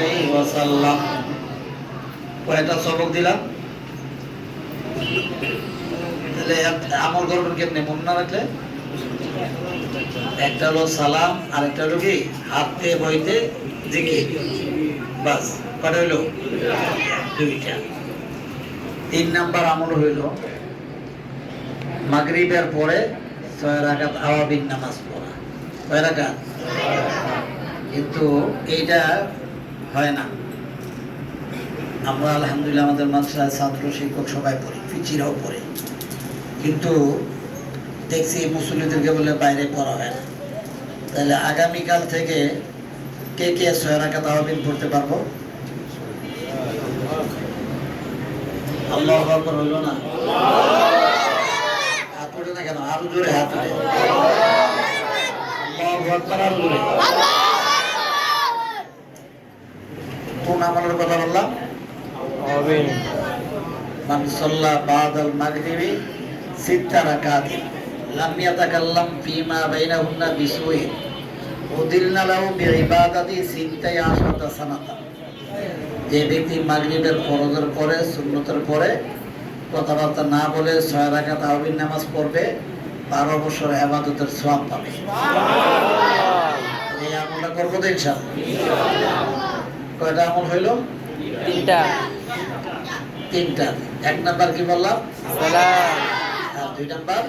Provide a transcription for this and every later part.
আলাইহি ওয়াসাল্লাম। কয়টা সবক দিলাম? তাহলে আমল করবেন কেমনে মনে না রাখলে? একটা হলো সালাম, আর একটা হলো কি হাতে বইতে জিকির। বাস কটা হইলো? দুইটা। 3 নাম্বার আমল হইল মাগরিবের পরে 6 রাকাত আওয়াবিন নামাজ পড়া। কয় রাকাত? কিন্তু এইটা হয় না। আমরা আলহামদুলিল্লাহ আমাদের মাদ্রাসায় ছাত্র শিক্ষক সবাই পড়ি, ফিচিরাও পড়ে, কিন্তু দেখছি মুসল্লিদেরকে বলে বাইরে পড়া হয় না। তাহলে আগামীকাল থেকে কে কে 6 রাকাত আওয়াবিন পড়তে পারবো? আল্লাহু আকবার হইল না? হাত উঠে না কেন? আরো জোরে হাত উঠে। আল্লাহু আকবার, আরো জোরে। কোন আমলের কথা বললাম? আমিন। মান সাল্লা বাদাল মাগরিবি 6 রাকাত লাম ইয়াতাকাল্লাম ফীমা বাইনাহুন্না বিসুইন উদিলনা লাহু বিইবাদাতি 16 সানাতা। যে ব্যক্তি মাগরিবের ফরজের পরে সুন্নতের পরে কথাবার্তা না বলে 6 রাকাত আওয়াবিন নামাজ পড়বে, 12 বছর ইবাদতের সওয়াব পাবে। এই আমলটা করবো তো ইনশাআল্লাহ। কয়টা আমল হইল? 3টা। 3টা। 1 নাম্বার কি বললাম? সালাম। আর 2 নাম্বার?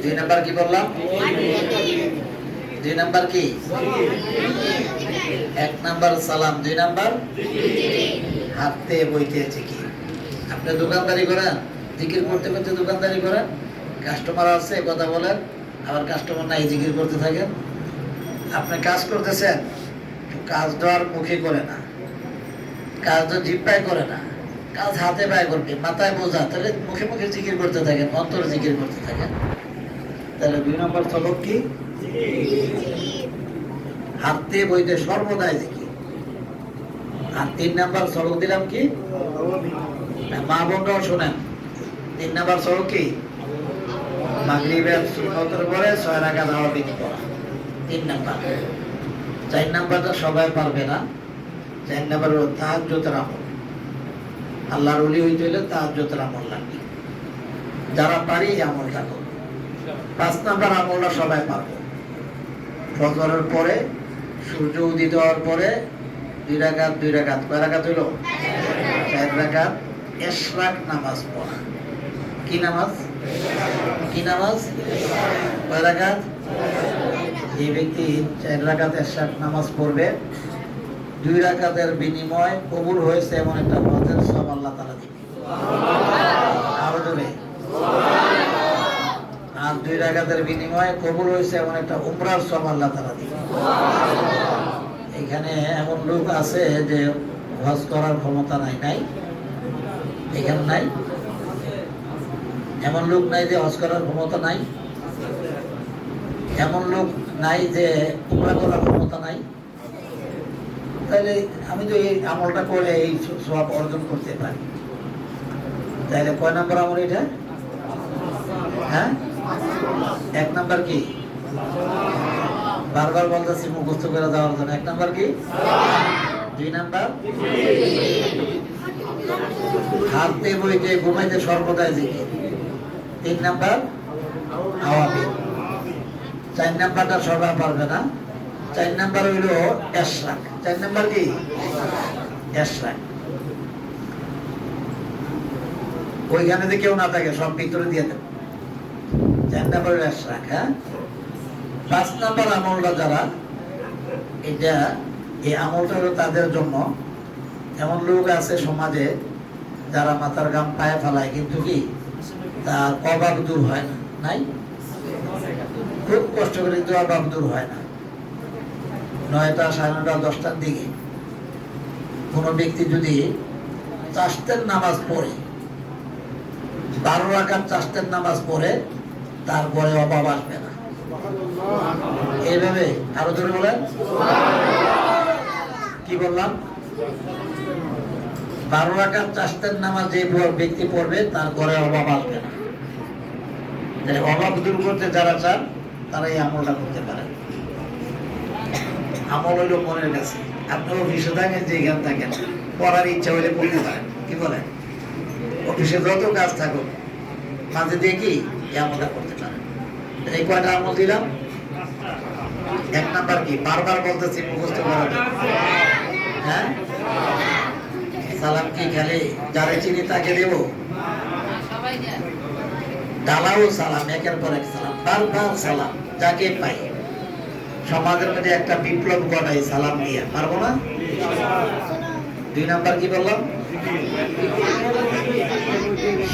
2 নাম্বার কি বললাম? 2 নাম্বার কি? 1 নাম্বার সালাম, 2 নাম্বার হাতে বইতে জিকির। আপনি দোকানদারি করেন, জিকির করতে করতে দোকানদারি করেন, কাস্টমার আছে কথা বলেন, আবার কাস্টমার নাই জিকির করতে থাকেন। আপনি কাজ করতেছেন, কাজ তো আর মুখে করে না, কাজ তো জিব্বায় করে না, কাজ হাতে পায়ে করবে, মাথায় বোঝা, তাহলে মুখে মুখে জিকির করতে থাকেন, অন্তরে জিকির করতে থাকেন। তাহলে 2 নম্বর সবক কি? হাতে বইতে সর্বদাই জিকির। আর 3 নাম্বার সবক দিলাম কি? মা বোনরাও শোনেন, 3 নাম্বার সবক কি? মাগরিবের সুন্নতের পরে 6 রাকাত আওয়াবিন পড়া। 3 নাম্বার। 4 নাম্বারটা সবাই পারবে না। 4 নাম্বার হলো তাহাজ্জুদের আমল। আল্লাহর ওলি হইতে হলে তাহাজ্জুদের আমল লাগবে। যারা পারি এই আমলটা করবে। 5 নাম্বার আমলটা সবাই পারবে। ফজরের পরে সূর্য উদিত হওয়ার পরে 2 রাকাত 2 রাকাত, কয় রাকাত হইল? 4 রাকাত ইশরাক নামাজ পড়া। কি নামাজ? কি নামাজ? কয় রাকাত? এই ব্যক্তি 4 রাকাত ইশরাক নামাজ পড়বে, 2 রাকাতের বিনিময় কবুল হয়েছে এমন একটা হজের সওয়াব আল্লাহ তাআলা দিবেন। আরো জোরে। আর 2 রাকাতের বিনিময়ে কবুল হয়েছে এমন একটা উমরার সওয়াব আল্লাহ তাআলা দিবেন। এখানে এমন লোক আছে যে হজ করার ক্ষমতা নাই? এখানে নাই? এমন লোক নাই যে হজ করার ক্ষমতা নাই? এমন লোক নাই যে উমরা করার ক্ষমতা নাই? তাহলে আমি তো এই আমলটা করে এই সওয়াব অর্জন করতে পারি। তাহলে কয় নাম্বার আমল এটা? হ্যাঁ, 1 নাম্বার কি? বারবার বলতেছি মুখস্থ করে দেওয়ার জন্য। 1 নাম্বার কি? 2 নাম্বার হাতে বইতে ঘুমাইতে সর্বদাই জিকির। 3 নাম্বার আওয়াবিন। 4 নাম্বারটা সবাই পারবে না। 4 নাম্বার হইল ইশরাক। 4 নাম্বার কি? ইশরাক। ওইখানে যে কেউ না থাকে সব ভিতরে দিয়ে দেব। 4 নাম্বার ইশরাক। হ্যাঁ, 5 নাম্বার আমলটা যারা, এটা এই আমলটা হলো তাদের জন্য। এমন লোক আছে সমাজে যারা মাথার ঘাম পায়ে ফেলায়, কিন্তু কি তার অভাব দূর হয় না? নাই? খুব কষ্ট করে কিন্তু অভাব দূর হয় না। 9টা, 9:30, 10টার দিকে কোনো ব্যক্তি যদি চাষতের নামাজ পড়ে, 12 রাকাত চাষতের নামাজ পড়ে, তারপরে অভাব আসবে না। এইভাবে আরো জোরে বলেন। কি বললাম? 12 রাকাত চাষতের নামাজ যে ব্যক্তি পড়বে তার ঘরে অভাব আসবে না। অভাব দূর করতে যারা চান তারা এই আমলটা করতে পারে। আমল হইল মনের কাছে। আপনি অফিসে থাকেন, যেখানে থাকেন, পড়ার ইচ্ছা হলে পড়তে পারেন। কি বলেন? অফিসে যত কাজ থাকুক, মাঝে দিয়ে কি আমলটা করতে পারেন। এই কয়টা আমল দিলাম? এক নাম্বার কি? বারবার বলতেছি মুখস্থ করার জন্য। হ্যাঁ, সালাম কি খালি যারে চিনি তাকে দেব? ডালাও সালাম, একের পর এক সালাম, বারবার সালাম, যাকে পাই। সমাজের মধ্যে একটা বিপ্লব ঘটাই সালাম দিয়ে, পারবো না? দুই নাম্বার কি বললাম?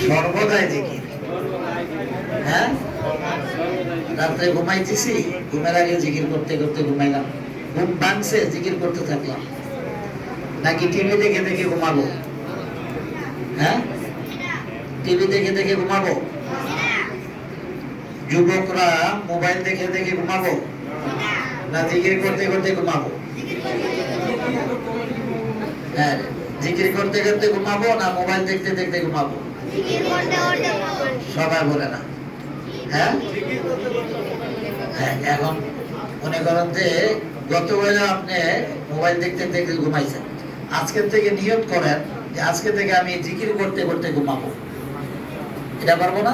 সর্বদাই জিকির। হ্যাঁ, রাত্রে ঘুমাইতেছি, ঘুমের আগে জিকির করতে করতে ঘুমাইলাম, ঘুম ভাঙছে জিকির করতে থাকলাম, নাকি টিভি দেখে দেখে ঘুমাবো? হ্যাঁ, টিভি দেখে দেখে ঘুমাবো? যুবকরা মোবাইল দেখে দেখে ঘুমাবো, না জিকির করতে করতে ঘুমাবো? হ্যাঁ, জিকির করতে করতে ঘুমাবো না মোবাইল দেখতে দেখতে ঘুমাবো? সবাই বলে না। হ্যাঁ, হ্যাঁ, এখন মনে করেন যে গতবেলা আপনি মোবাইল দেখতে দেখতে ঘুমাইছেন, আজকের থেকে নিয়ত করেন যে আজকে থেকে আমি জিকির করতে করতে ঘুমাবো। এটা পারবো না?